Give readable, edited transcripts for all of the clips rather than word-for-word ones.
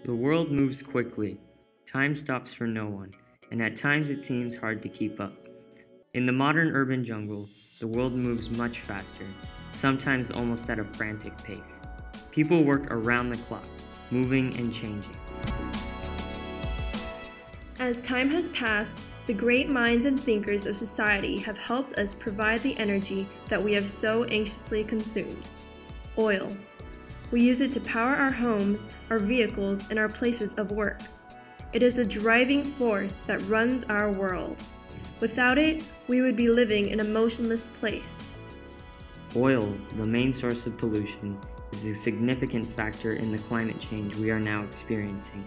The world moves quickly. Time stops for no one, and at times it seems hard to keep up. In the modern urban jungle, the world moves much faster, sometimes almost at a frantic pace. People work around the clock, moving and changing. As time has passed, the great minds and thinkers of society have helped us provide the energy that we have so anxiously consumed. Oil. We use it to power our homes, our vehicles, and our places of work. It is the driving force that runs our world. Without it, we would be living in a motionless place. Oil, the main source of pollution, is a significant factor in the climate change we are now experiencing.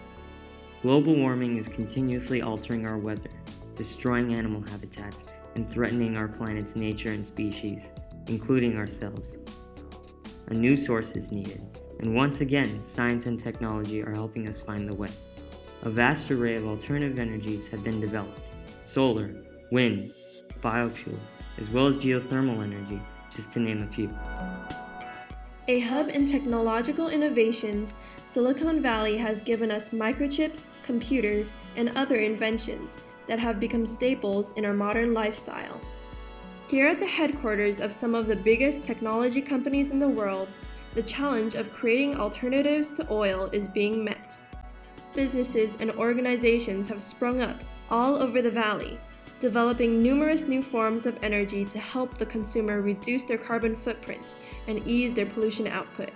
Global warming is continuously altering our weather, destroying animal habitats, and threatening our planet's nature and species, including ourselves. A new source is needed, and once again, science and technology are helping us find the way. A vast array of alternative energies have been developed: solar, wind, biofuels, as well as geothermal energy, just to name a few. A hub in technological innovations, Silicon Valley has given us microchips, computers, and other inventions that have become staples in our modern lifestyle. Here at the headquarters of some of the biggest technology companies in the world, the challenge of creating alternatives to oil is being met. Businesses and organizations have sprung up all over the valley, developing numerous new forms of energy to help the consumer reduce their carbon footprint and ease their pollution output.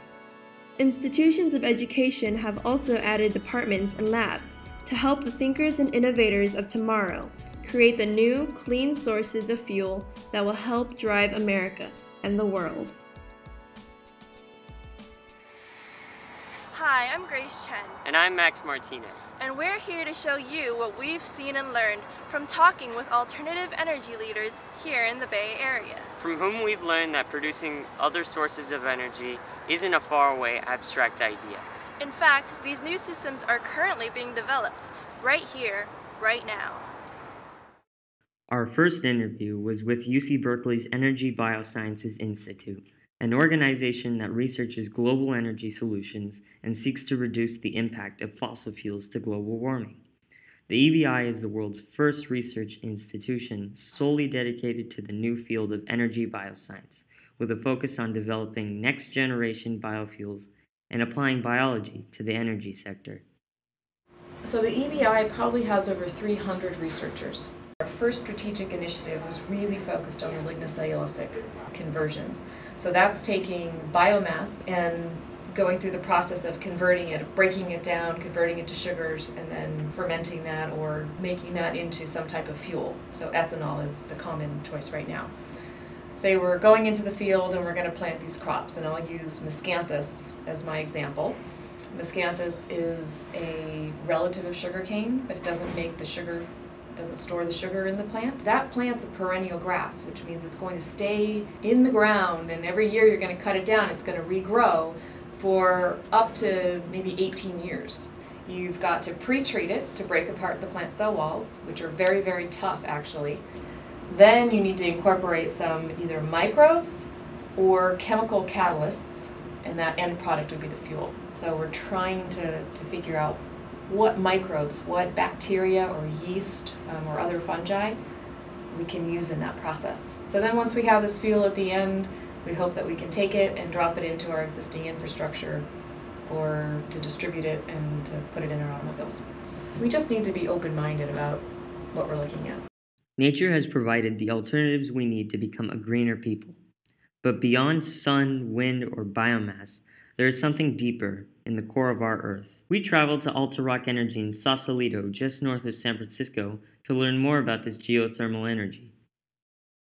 Institutions of education have also added departments and labs to help the thinkers and innovators of tomorrow create the new, clean sources of fuel that will help drive America and the world. Hi, I'm Grace Chen. And I'm Max Martinez. And we're here to show you what we've seen and learned from talking with alternative energy leaders here in the Bay Area. From whom we've learned that producing other sources of energy isn't a faraway, abstract idea. In fact, these new systems are currently being developed right here, right now. Our first interview was with UC Berkeley's Energy Biosciences Institute, an organization that researches global energy solutions and seeks to reduce the impact of fossil fuels to global warming. The EBI is the world's first research institution solely dedicated to the new field of energy bioscience, with a focus on developing next-generation biofuels and applying biology to the energy sector. So the EBI probably has over 300 researchers. Our first strategic initiative was really focused on the lignocellulosic conversions. So that's taking biomass and going through the process of converting it, breaking it down, converting it to sugars, and then fermenting that or making that into some type of fuel. So ethanol is the common choice right now. Say we're going into the field and we're going to plant these crops, and I'll use miscanthus as my example. Miscanthus is a relative of sugarcane, but it doesn't make the sugar, doesn't store the sugar in the plant. That plant's a perennial grass, which means it's going to stay in the ground, and every year you're going to cut it down, it's going to regrow for up to maybe 18 years. You've got to pre-treat it to break apart the plant cell walls, which are very, very tough actually. Then you need to incorporate some either microbes or chemical catalysts, and that end product would be the fuel. So we're trying to figure out what microbes, what bacteria or yeast or other fungi we can use in that process. So then once we have this fuel at the end, we hope that we can take it and drop it into our existing infrastructure or to distribute it and to put it in our automobiles. We just need to be open-minded about what we're looking at. Nature has provided the alternatives we need to become a greener people. But beyond sun, wind, or biomass, there is something deeper in the core of our Earth. We traveled to Alta Rock Energy in Sausalito, just north of San Francisco, to learn more about this geothermal energy.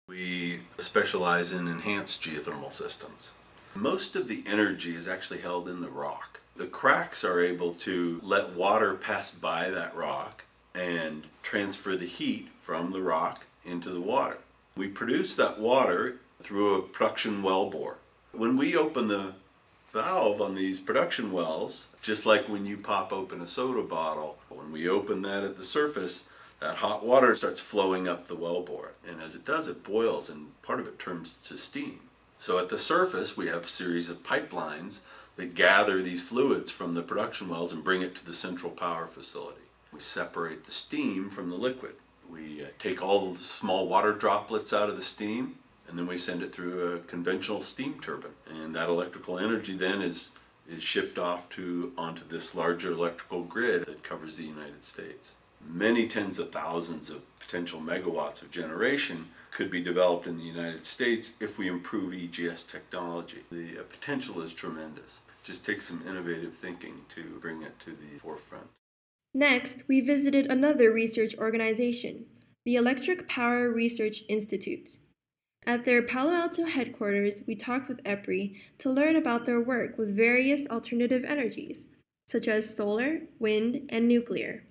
We specialize in enhanced geothermal systems. Most of the energy is actually held in the rock. The cracks are able to let water pass by that rock and transfer the heat from the rock into the water. We produce that water through a production well bore. When we open the valve on these production wells, just like when you pop open a soda bottle, when we open that at the surface, that hot water starts flowing up the wellbore, and as it does, it boils and part of it turns to steam. So at the surface we have a series of pipelines that gather these fluids from the production wells and bring it to the central power facility. We separate the steam from the liquid. We take all the small water droplets out of the steam, and then we send it through a conventional steam turbine. And that electrical energy then is shipped off onto this larger electrical grid that covers the United States. Many tens of thousands of potential megawatts of generation could be developed in the United States if we improve EGS technology. The potential is tremendous. It just takes some innovative thinking to bring it to the forefront. Next, we visited another research organization, the Electric Power Research Institute. At their Palo Alto headquarters, we talked with EPRI to learn about their work with various alternative energies, such as solar, wind, and nuclear.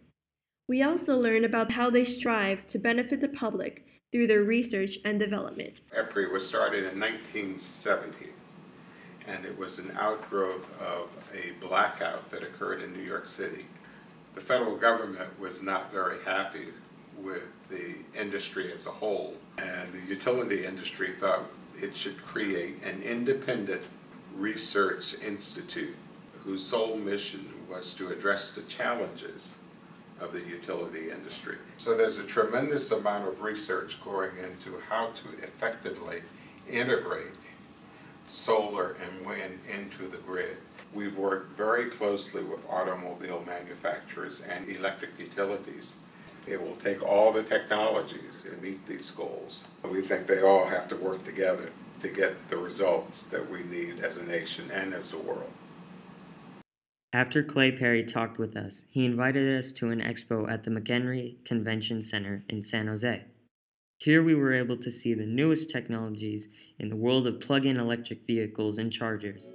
We also learned about how they strive to benefit the public through their research and development. EPRI was started in 1970, and it was an outgrowth of a blackout that occurred in New York City. The federal government was not very happy with the industry as a whole, and the utility industry thought it should create an independent research institute whose sole mission was to address the challenges of the utility industry. So there's a tremendous amount of research going into how to effectively integrate solar and wind into the grid. We've worked very closely with automobile manufacturers and electric utilities. It will take all the technologies and meet these goals. We think they all have to work together to get the results that we need as a nation and as the world. After Clay Perry talked with us, he invited us to an expo at the McHenry Convention Center in San Jose. Here we were able to see the newest technologies in the world of plug-in electric vehicles and chargers.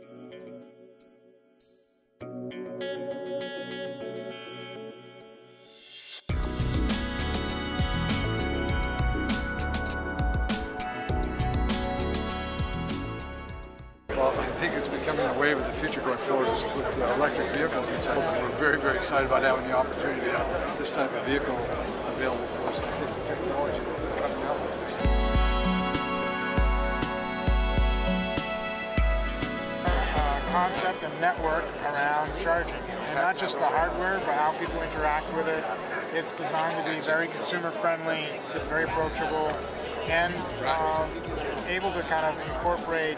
Well, I think it's becoming a wave of the future going forward with electric vehicles, and so we're very, very excited about having the opportunity to have this type of vehicle available for us. I think the technology that's coming out with this. Concept and network around charging, and not just the hardware, but how people interact with it. It's designed to be very consumer friendly, very approachable, and able to kind of incorporate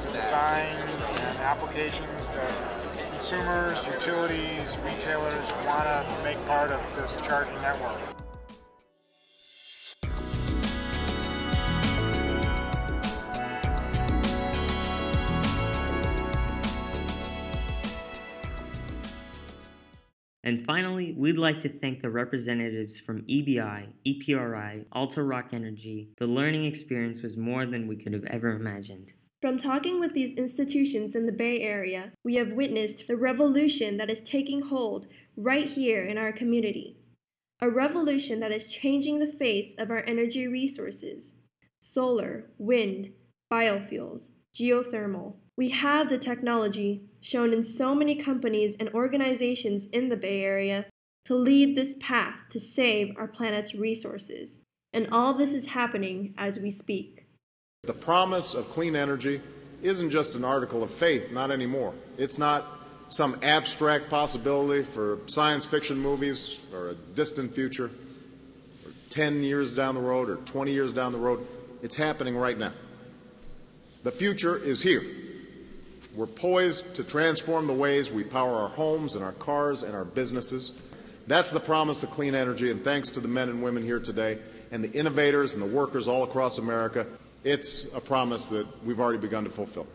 the designs and applications that consumers, utilities, retailers want to make part of this charging network. And finally, we'd like to thank the representatives from EBI, EPRI, Alto Rock Energy. The learning experience was more than we could have ever imagined. From talking with these institutions in the Bay Area, we have witnessed the revolution that is taking hold right here in our community. A revolution that is changing the face of our energy resources. Solar, wind, biofuels, geothermal. We have the technology shown in so many companies and organizations in the Bay Area to lead this path to save our planet's resources. And all this is happening as we speak. The promise of clean energy isn't just an article of faith, not anymore. It's not some abstract possibility for science fiction movies or a distant future, or 10 years down the road or 20 years down the road. It's happening right now. The future is here. We're poised to transform the ways we power our homes and our cars and our businesses. That's the promise of clean energy, and thanks to the men and women here today and the innovators and the workers all across America, it's a promise that we've already begun to fulfill.